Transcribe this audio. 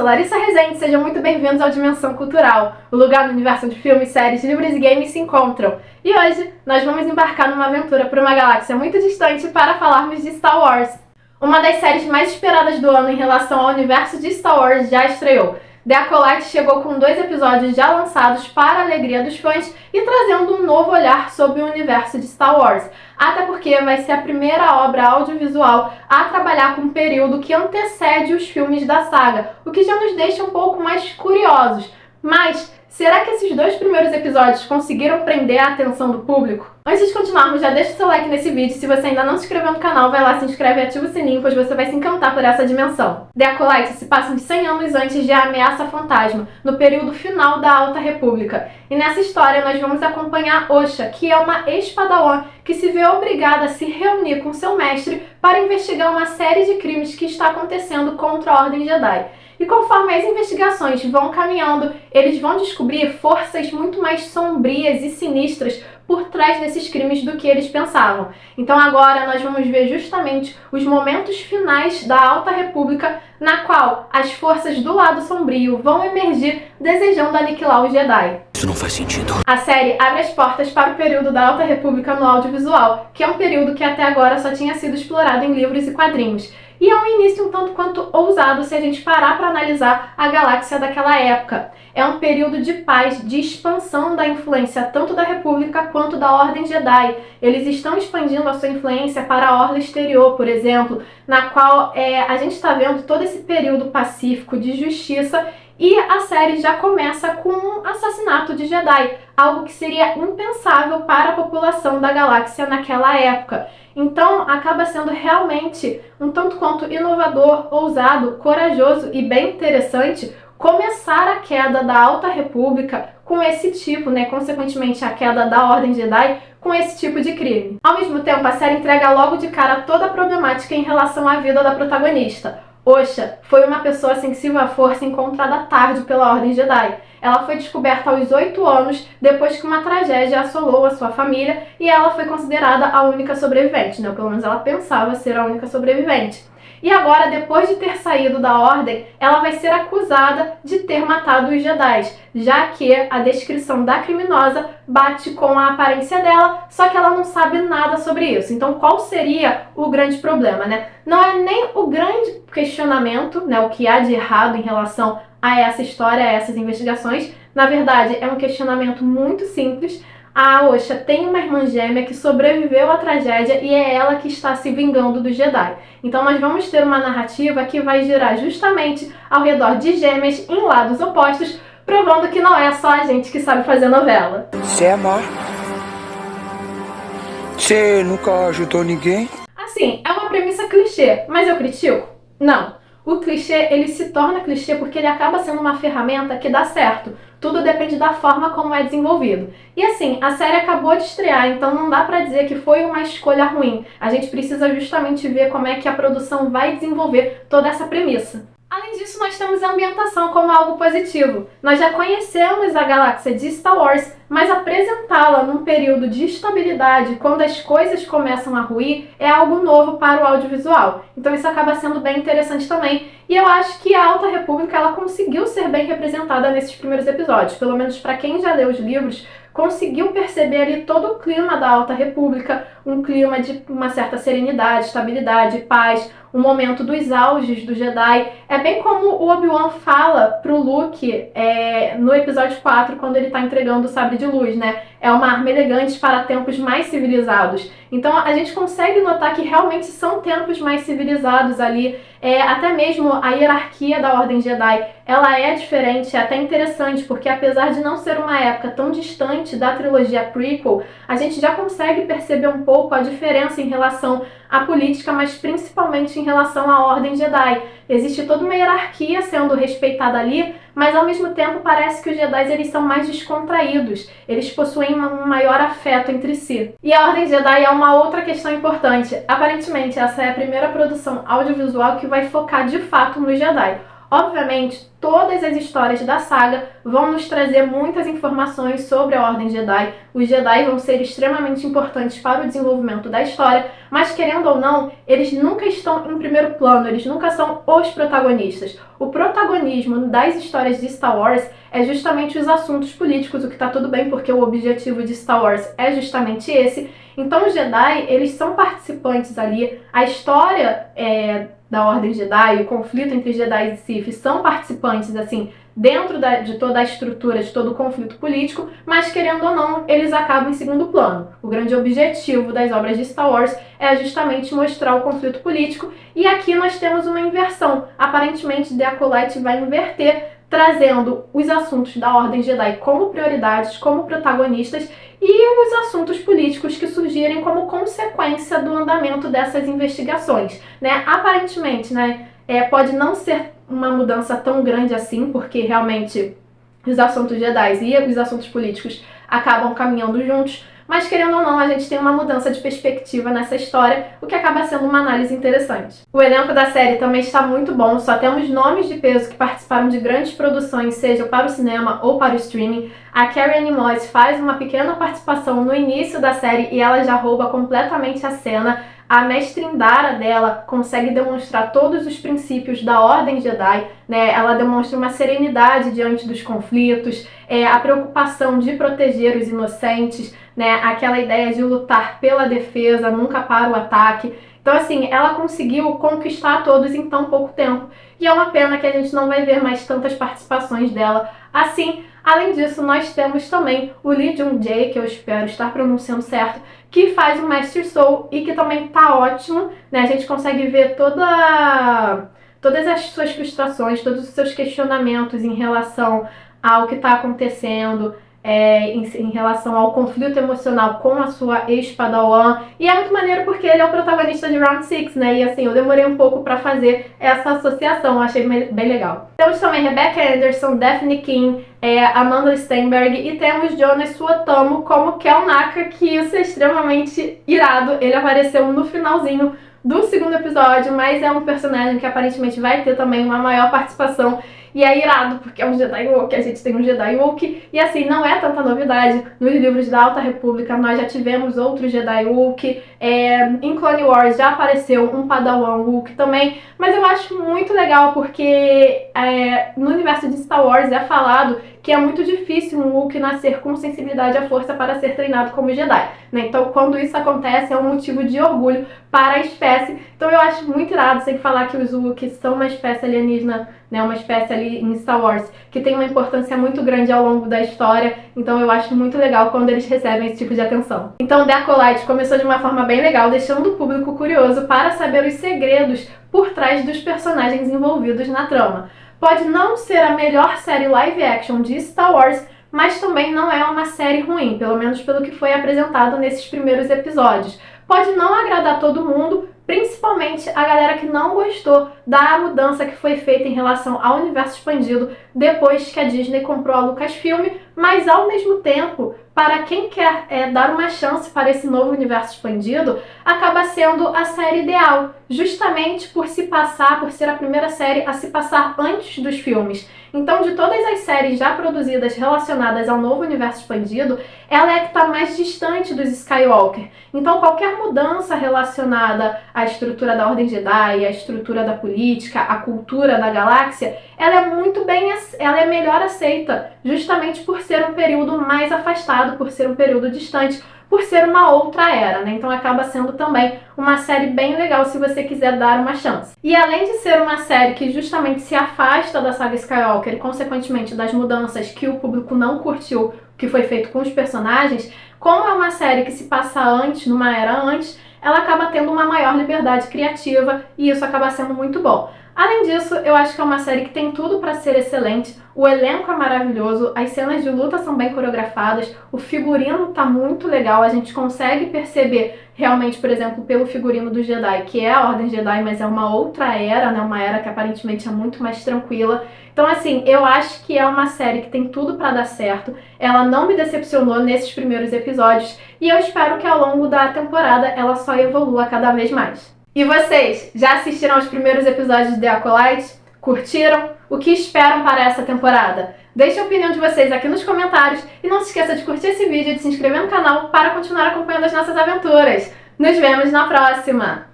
sou Larissa Rezende, sejam muito bem-vindos ao Dimensão Cultural, o lugar no universo onde filmes, séries, livros e games se encontram. E hoje nós vamos embarcar numa aventura por uma galáxia muito distante para falarmos de Star Wars. Uma das séries mais esperadas do ano em relação ao universo de Star Wars já estreou. The Acolyte chegou com 2 episódios já lançados para a alegria dos fãs e trazendo um novo olhar sobre o universo de Star Wars. Até porque vai ser a primeira obra audiovisual a trabalhar com um período que antecede os filmes da saga, o que já nos deixa um pouco mais curiosos. Mas será que esses 2 primeiros episódios conseguiram prender a atenção do público? Antes de continuarmos, já deixa o seu like nesse vídeo. Se você ainda não se inscreveu no canal, vai lá, se inscreve e ativa o sininho, pois você vai se encantar por essa dimensão. The Acolyte se passa uns 100 anos antes de A Ameaça Fantasma, no período final da Alta República. E nessa história nós vamos acompanhar Osha, que é uma ex-padawan que se vê obrigada a se reunir com seu mestre para investigar uma série de crimes que está acontecendo contra a Ordem Jedi. E conforme as investigações vão caminhando, eles vão descobrir forças muito mais sombrias e sinistras por trás desses crimes do que eles pensavam. Então agora nós vamos ver justamente os momentos finais da Alta República, na qual as forças do lado sombrio vão emergir desejando aniquilar os Jedi. Isso não faz sentido. A série abre as portas para o período da Alta República no audiovisual, que é um período que até agora só tinha sido explorado em livros e quadrinhos. E é um início um tanto quanto ousado se a gente parar para analisar a galáxia daquela época. É um período de paz, de expansão da influência tanto da República quanto da Ordem Jedi. Eles estão expandindo a sua influência para a Orla Exterior, por exemplo, na qual a gente está vendo todo esse período pacífico de justiça. E a série já começa com um assassinato de Jedi, algo que seria impensável para a população da galáxia naquela época. Então acaba sendo realmente um tanto quanto inovador, ousado, corajoso e bem interessante começar a queda da Alta República com esse tipo, consequentemente a queda da Ordem Jedi, com esse tipo de crime. Ao mesmo tempo, a série entrega logo de cara toda a problemática em relação à vida da protagonista. Osha foi uma pessoa sensível à força encontrada tarde pela Ordem Jedi. Ela foi descoberta aos 8 anos, depois que uma tragédia assolou a sua família, e ela foi considerada a única sobrevivente, Pelo menos ela pensava ser a única sobrevivente. E agora, depois de ter saído da Ordem, ela vai ser acusada de ter matado os Jedi, já que a descrição da criminosa bate com a aparência dela, só que ela não sabe nada sobre isso. Então, qual seria o grande problema, Não é nem o grande questionamento, o que há de errado em relação a essa história, a essas investigações. Na verdade, é um questionamento muito simples. A Osha tem uma irmã gêmea que sobreviveu à tragédia e é ela que está se vingando dos Jedi. Então nós vamos ter uma narrativa que vai girar justamente ao redor de gêmeas em lados opostos, provando que não é só a gente que sabe fazer novela. Você é má. Você nunca ajudou ninguém? Assim, é uma premissa clichê, mas eu critico? Não. O clichê, ele se torna clichê porque ele acaba sendo uma ferramenta que dá certo. Tudo depende da forma como é desenvolvido. E assim, a série acabou de estrear, então não dá pra dizer que foi uma escolha ruim. A gente precisa justamente ver como é que a produção vai desenvolver toda essa premissa. Além disso, nós temos a ambientação como algo positivo. Nós já conhecemos a galáxia de Star Wars, mas apresentá-la num período de estabilidade, quando as coisas começam a ruir, é algo novo para o audiovisual. Então isso acaba sendo bem interessante também. E eu acho que a Alta República ela conseguiu ser bem representada nesses primeiros episódios. Pelo menos para quem já leu os livros, conseguiu perceber ali todo o clima da Alta República, um clima de uma certa serenidade, estabilidade, paz, um momento dos auges do Jedi. É bem como o Obi-Wan fala pro Luke no episódio 4, quando ele tá entregando o sabre de luz, É uma arma elegante para tempos mais civilizados. Então a gente consegue notar que realmente são tempos mais civilizados ali. Até mesmo a hierarquia da Ordem Jedi, ela é diferente, é até interessante, porque apesar de não ser uma época tão distante da trilogia prequel, a gente já consegue perceber um pouco a diferença em relação à política, mas principalmente em relação à Ordem Jedi. Existe toda uma hierarquia sendo respeitada ali, mas ao mesmo tempo parece que os Jedi eles são mais descontraídos, eles possuem um maior afeto entre si. E a Ordem Jedi é uma outra questão importante. Aparentemente essa é a primeira produção audiovisual que vai focar de fato nos Jedi. Obviamente, todas as histórias da saga vão nos trazer muitas informações sobre a Ordem Jedi. Os Jedi vão ser extremamente importantes para o desenvolvimento da história, mas querendo ou não, eles nunca estão em primeiro plano, eles nunca são os protagonistas. O protagonismo das histórias de Star Wars é justamente os assuntos políticos, o que está tudo bem, porque o objetivo de Star Wars é justamente esse. Então os Jedi, eles são participantes ali, a história da Ordem Jedi, o conflito entre Jedi e Sith são participantes, assim, dentro de toda a estrutura, de todo o conflito político, mas querendo ou não, eles acabam em segundo plano. O grande objetivo das obras de Star Wars é justamente mostrar o conflito político, e aqui nós temos uma inversão. Aparentemente, The Acolyte vai inverter, trazendo os assuntos da Ordem Jedi como prioridades, como protagonistas, e os assuntos políticos que surgirem como consequência do andamento dessas investigações, né? Aparentemente, né, pode não ser uma mudança tão grande assim, porque realmente os assuntos Jedi e os assuntos políticos acabam caminhando juntos, mas querendo ou não, a gente tem uma mudança de perspectiva nessa história, o que acaba sendo uma análise interessante. O elenco da série também está muito bom, só temos nomes de peso que participaram de grandes produções, seja para o cinema ou para o streaming. A Carrie-Anne Moss faz uma pequena participação no início da série e ela já rouba completamente a cena. A mestrindara dela consegue demonstrar todos os princípios da Ordem Jedi, né? Ela demonstra uma serenidade diante dos conflitos, a preocupação de proteger os inocentes, né? Aquela ideia de lutar pela defesa, nunca para o ataque. Então, assim, ela conseguiu conquistar todos em tão pouco tempo. E é uma pena que a gente não vai ver mais tantas participações dela assim. Além disso, nós temos também o Lee Jung-jae, que eu espero estar pronunciando certo, que faz o Master Soul e que também tá ótimo, né? A gente consegue ver todas as suas frustrações, todos os seus questionamentos em relação ao que está acontecendo, em relação ao conflito emocional com a sua ex-padawan. E é muito maneiro porque ele é o protagonista de Round 6, né? E assim, eu demorei um pouco pra fazer essa associação, eu achei bem legal. Temos também Rebecca Anderson, Daphne King, Amanda Stenberg e temos Jonas Suotamo como Kel Naka, que isso é extremamente irado. Ele apareceu no finalzinho do segundo episódio, mas é um personagem que aparentemente vai ter também uma maior participação. E é irado, porque é um Jedi Woke, a gente tem um Jedi Woke, e assim, não é tanta novidade. Nos livros da Alta República nós já tivemos outros Jedi Woke, em Clone Wars já apareceu um Padawan Woke também, mas eu acho muito legal porque no universo de Star Wars é falado que é muito difícil um Wookiee nascer com sensibilidade à força para ser treinado como Jedi, né? Então, quando isso acontece, é um motivo de orgulho para a espécie. Então, eu acho muito irado sem falar que os Wookiees são uma espécie alienígena, né? Uma espécie ali em Star Wars que tem uma importância muito grande ao longo da história. Então, eu acho muito legal quando eles recebem esse tipo de atenção. Então, The Acolyte começou de uma forma bem legal, deixando o público curioso para saber os segredos por trás dos personagens envolvidos na trama. Pode não ser a melhor série live action de Star Wars, mas também não é uma série ruim, pelo menos pelo que foi apresentado nesses primeiros episódios. Pode não agradar todo mundo, principalmente a galera que não gostou da mudança que foi feita em relação ao universo expandido depois que a Disney comprou a Lucasfilm, mas ao mesmo tempo, para quem quer dar uma chance para esse novo universo expandido, acaba sendo a série ideal, justamente por ser a primeira série a se passar antes dos filmes. Então, de todas as séries já produzidas relacionadas ao novo universo expandido, ela é a que está mais distante dos Skywalker. Então, qualquer mudança relacionada à estrutura da Ordem Jedi, à estrutura da política, à cultura da galáxia, ela é melhor aceita, justamente por ser um período mais afastado, por ser um período distante, por ser uma outra era, né? Então acaba sendo também uma série bem legal se você quiser dar uma chance. E além de ser uma série que justamente se afasta da saga Skywalker e consequentemente das mudanças que o público não curtiu, que foi feito com os personagens, como é uma série que se passa antes, numa era antes, ela acaba tendo uma maior liberdade criativa e isso acaba sendo muito bom. Além disso, eu acho que é uma série que tem tudo para ser excelente, o elenco é maravilhoso, as cenas de luta são bem coreografadas, o figurino tá muito legal, a gente consegue perceber realmente, por exemplo, pelo figurino do Jedi, que é a Ordem Jedi, mas é uma outra era, né? Uma era que aparentemente é muito mais tranquila. Então, assim, eu acho que é uma série que tem tudo para dar certo, ela não me decepcionou nesses primeiros episódios e eu espero que ao longo da temporada ela só evolua cada vez mais. E vocês, já assistiram aos primeiros episódios de The Acolyte? Curtiram? O que esperam para essa temporada? Deixe a opinião de vocês aqui nos comentários e não se esqueça de curtir esse vídeo e de se inscrever no canal para continuar acompanhando as nossas aventuras. Nos vemos na próxima!